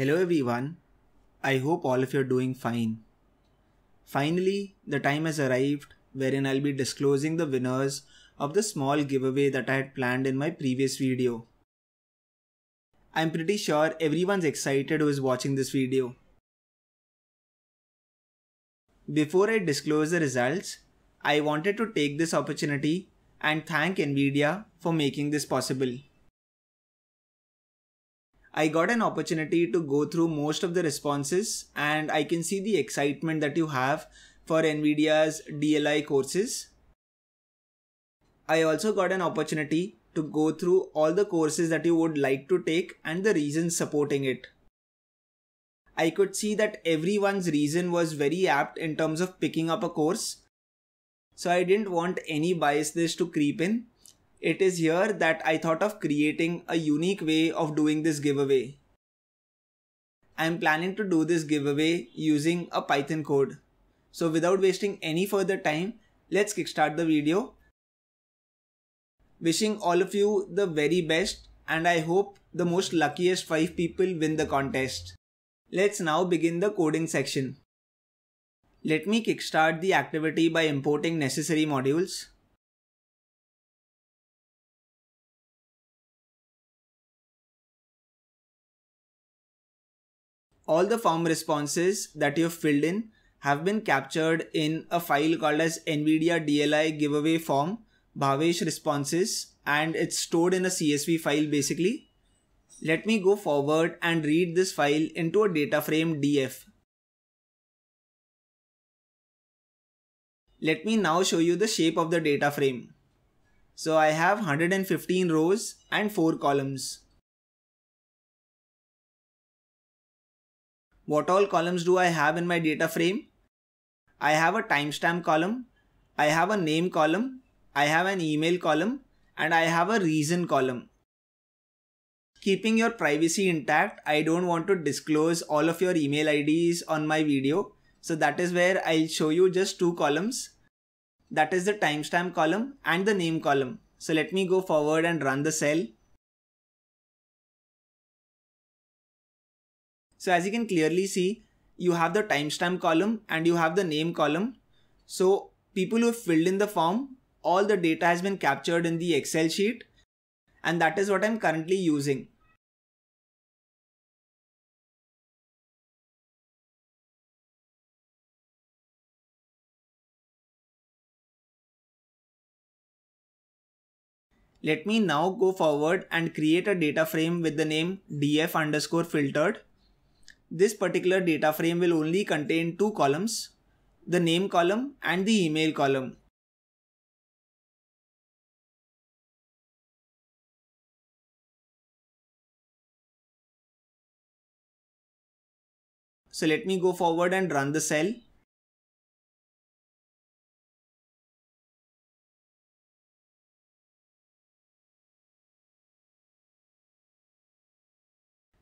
Hello everyone, I hope all of you are doing fine. Finally, the time has arrived wherein I'll be disclosing the winners of the small giveaway that I had planned in my previous video. I'm pretty sure everyone's excited who is watching this video. Before I disclose the results, I wanted to take this opportunity and thank Nvidia for making this possible. I got an opportunity to go through most of the responses and I can see the excitement that you have for Nvidia's DLI courses. I also got an opportunity to go through all the courses that you would like to take and the reasons supporting it. I could see that everyone's reason was very apt in terms of picking up a course. So I didn't want any biasness to creep in. It is here that I thought of creating a unique way of doing this giveaway. I am planning to do this giveaway using a Python code. So without wasting any further time, let's kickstart the video. Wishing all of you the very best and I hope the most luckiest 5 people win the contest. Let's now begin the coding section. Let me kickstart the activity by importing necessary modules. All the form responses that you have filled in have been captured in a file called as NVIDIA DLI giveaway form, Bhavesh responses, and it's stored in a CSV file basically. Let me go forward and read this file into a data frame df. Let me now show you the shape of the data frame. So I have 115 rows and 4 columns. What all columns do I have in my data frame? I have a timestamp column, I have a name column, I have an email column, and I have a reason column. Keeping your privacy intact, I don't want to disclose all of your email IDs on my video. So that is where I'll show you just 2 columns. That is the timestamp column and the name column. So let me go forward and run the cell. So as you can clearly see, you have the timestamp column and you have the name column. So people who have filled in the form, all the data has been captured in the Excel sheet and that is what I'm currently using. Let me now go forward and create a data frame with the name df_filtered. This particular data frame will only contain 2 columns, the name column and the email column. So let me go forward and run the cell.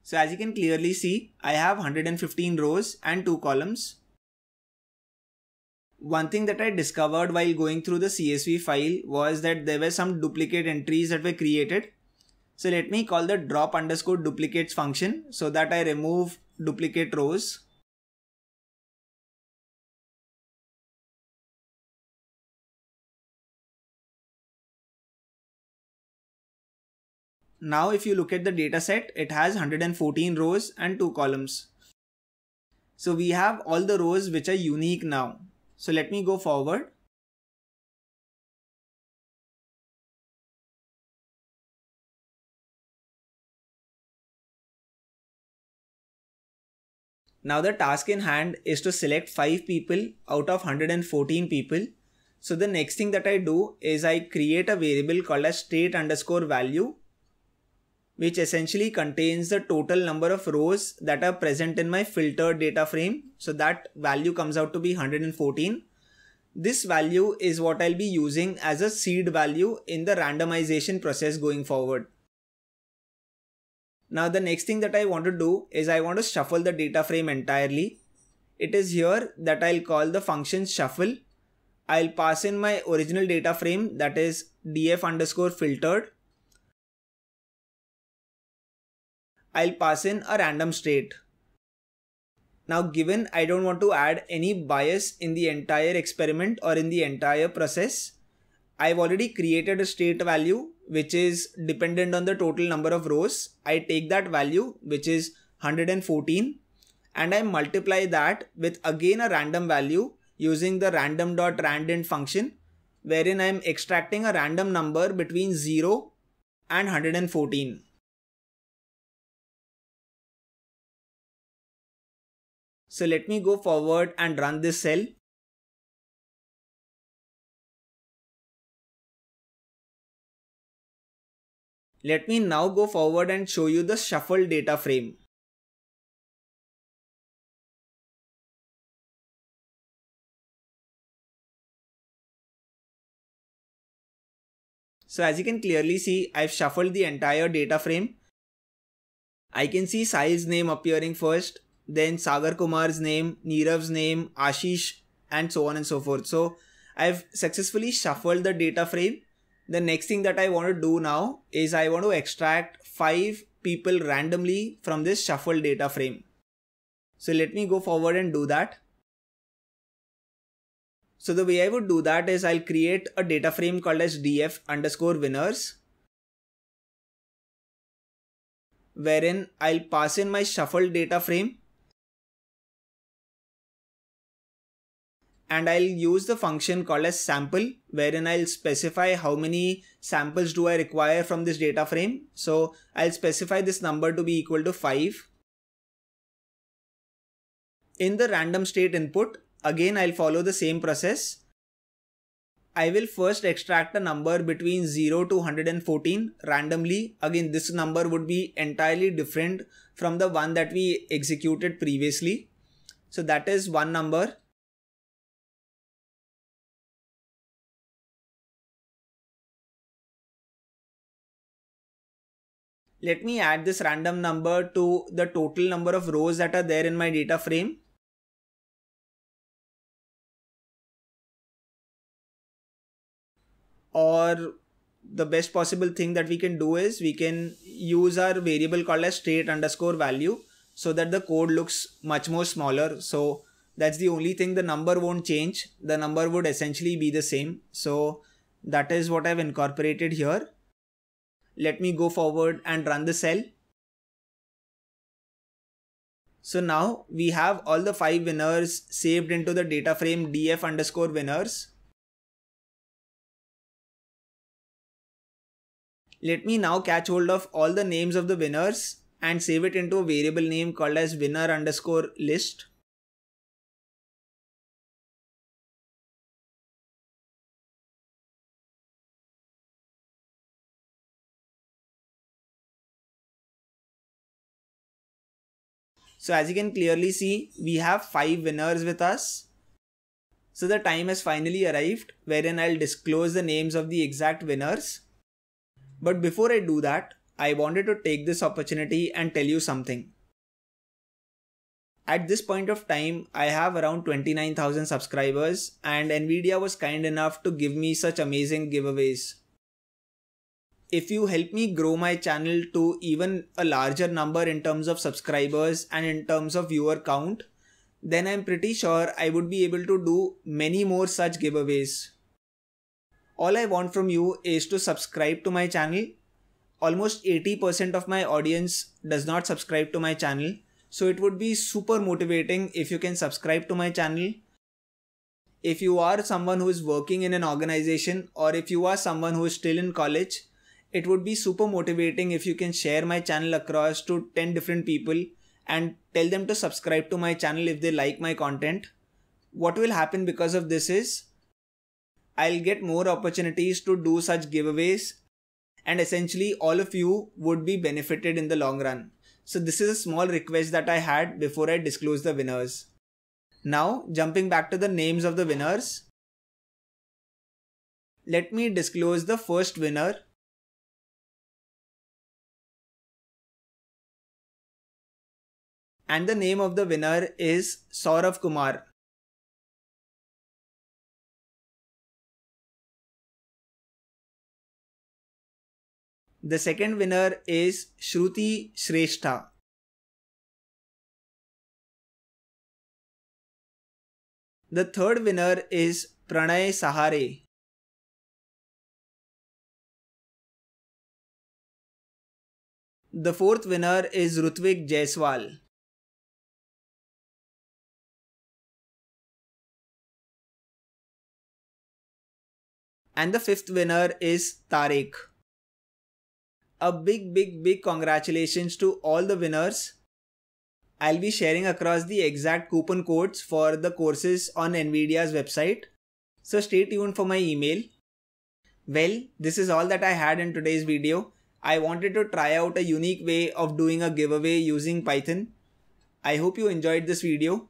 So as you can clearly see, I have 115 rows and 2 columns. One thing that I discovered while going through the CSV file was that there were some duplicate entries that were created. So let me call the drop_duplicates function so that I remove duplicate rows. Now if you look at the dataset, it has 114 rows and 2 columns. So we have all the rows which are unique now. So let me go forward. Now the task in hand is to select 5 people out of 114 people. So the next thing that I do is I create a variable called as state_value, which essentially contains the total number of rows that are present in my filtered data frame. So that value comes out to be 114. This value is what I'll be using as a seed value in the randomization process going forward. Now the next thing that I want to do is I want to shuffle the data frame entirely. It is here that I'll call the function shuffle. I'll pass in my original data frame, that is df_filtered. I'll pass in a random state. Now given I don't want to add any bias in the entire experiment or in the entire process, I've already created a state value which is dependent on the total number of rows. I take that value, which is 114, and I multiply that with again a random value using the random.randint function, wherein I'm extracting a random number between 0 and 114. So let me go forward and run this cell. Let me now go forward and show you the shuffle data frame. So as you can clearly see, I've shuffled the entire data frame. I can see Sahil's name appearing first, then Sagar Kumar's name, Neerav's name, Ashish, and so on and so forth. So I've successfully shuffled the data frame. The next thing that I want to do now is I want to extract 5 people randomly from this shuffled data frame. So let me go forward and do that. So the way I would do that is I'll create a data frame called as df_winners, wherein I'll pass in my shuffled data frame, and I'll use the function called as sample, wherein I'll specify how many samples do I require from this data frame. So I'll specify this number to be equal to 5. In the random state input, again I'll follow the same process. I will first extract a number between 0 to 114 randomly. Again, this number would be entirely different from the one that we executed previously. So that is one number. Let me add this random number to the total number of rows that are there in my data frame. Or the best possible thing that we can do is we can use our variable called as state_value so that the code looks much more smaller. So that's the only thing, the number won't change. The number would essentially be the same. So that is what I've incorporated here. Let me go forward and run the cell. So now we have all the 5 winners saved into the data frame df_winners. Let me now catch hold of all the names of the winners and save it into a variable name called as winner_list. So as you can clearly see, we have 5 winners with us. So the time has finally arrived wherein I'll disclose the names of the exact winners. But before I do that, I wanted to take this opportunity and tell you something. At this point of time, I have around 29,000 subscribers, and Nvidia was kind enough to give me such amazing giveaways. If you help me grow my channel to even a larger number in terms of subscribers and in terms of viewer count, then I'm pretty sure I would be able to do many more such giveaways. All I want from you is to subscribe to my channel. Almost 80% of my audience does not subscribe to my channel, so it would be super motivating if you can subscribe to my channel. If you are someone who is working in an organization, or if you are someone who is still in college, it would be super motivating if you can share my channel across to 10 different people and tell them to subscribe to my channel if they like my content. What will happen because of this is I'll get more opportunities to do such giveaways, and essentially all of you would be benefited in the long run. So this is a small request that I had before I disclose the winners. Now jumping back to the names of the winners, let me disclose the first winner. And the name of the winner is Saurav Kumar. The second winner is Shruti Shrestha. The third winner is Pranay Sahare. The fourth winner is Rutvik Jaiswal. And the fifth winner is Tariq. A big congratulations to all the winners. I'll be sharing across the exact coupon codes for the courses on NVIDIA's website. So stay tuned for my email. Well, this is all that I had in today's video. I wanted to try out a unique way of doing a giveaway using Python. I hope you enjoyed this video.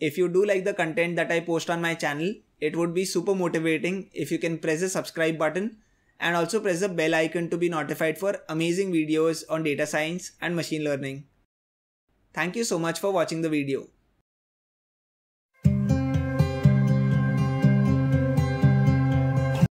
If you do like the content that I post on my channel, it would be super motivating if you can press the subscribe button and also press the bell icon to be notified for amazing videos on data science and machine learning. Thank you so much for watching the video.